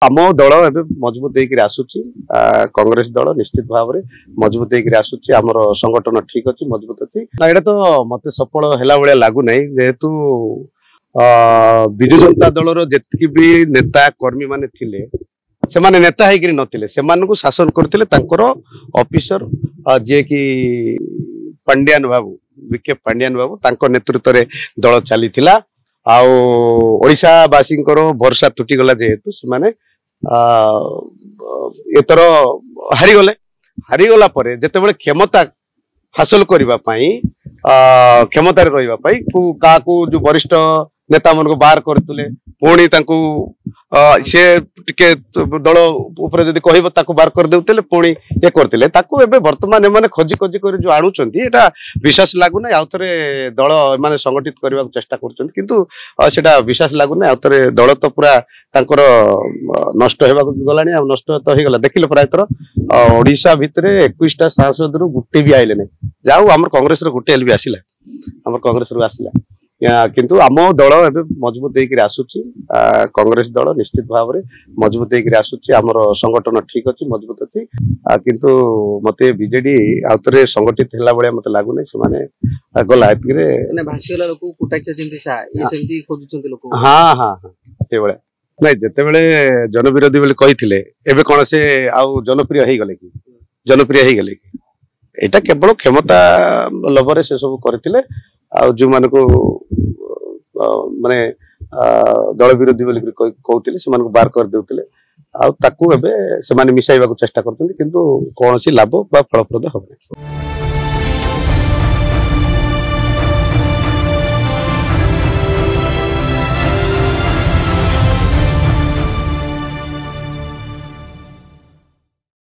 आम दल ए मजबूत होकर आसूची कांग्रेस दल निश्चित भाव में मजबूत होकर आसूची आमर संगठन ठीक अच्छी मजबूत अच्छी ना यहाँ तो मत सफल है भाया लगुना जेहेतु विजु जनता दल जी भी नेता कर्मी माने थिले से माने नेता होकर नथिले से शासन करते ऑफिसर जे कि पांड्यान बाबू विके पांड्यान बाबू तांको नेतृत्व में दल चली आशावासी भरसा तुटीगला जेहेतु से एतर हारीगला जिते क्षमता हासिल करने क्षमता रहा जो वरिष्ठ नेता मन को बाहर करते पुणी सी टे दल जदि कह बाहर कर देते पुणी ये करते बर्तमान एम खोजी खोजी कर जो आणुंट यहाँ विश्वास लगुना आउ थे दल एम संगठित करने को चेष्टा कर विश्वास लगुना आउ थे दल तो पूरा नष्ट होगा गला नष्ट तो होगा देखिले प्रायतर ओडिशा भितर 21टा सांसद रु गोटे भी आइले ना जाऊ आम कांग्रेस गोटे भी आसला आम कांग्रेस रु आसला किंतु आम दल ए मजबूत होकर आसूची कांग्रेस दल निश्चित भाव में मजबूत होकर आसूची आमर संगठन ठीक अच्छी मजबूत अच्छी किंतु मत बीजेडी आउ थे संगठित है भाया मत लगुना से गला हाँ हाँ हाँ से भाया नहीं जिते जनविरोधी बोली कही एवं कौन से आउ जनप्रिय हो गले कि जनप्रिय हो गले कि यहाँ केवल क्षमता लोभर से सब करते जो मान को माने दल विरोधी बोली कहते से बाहर कर देते मिसाइबा चेष्टा करते किंतु कौन सी लाभ फलप्रद हम।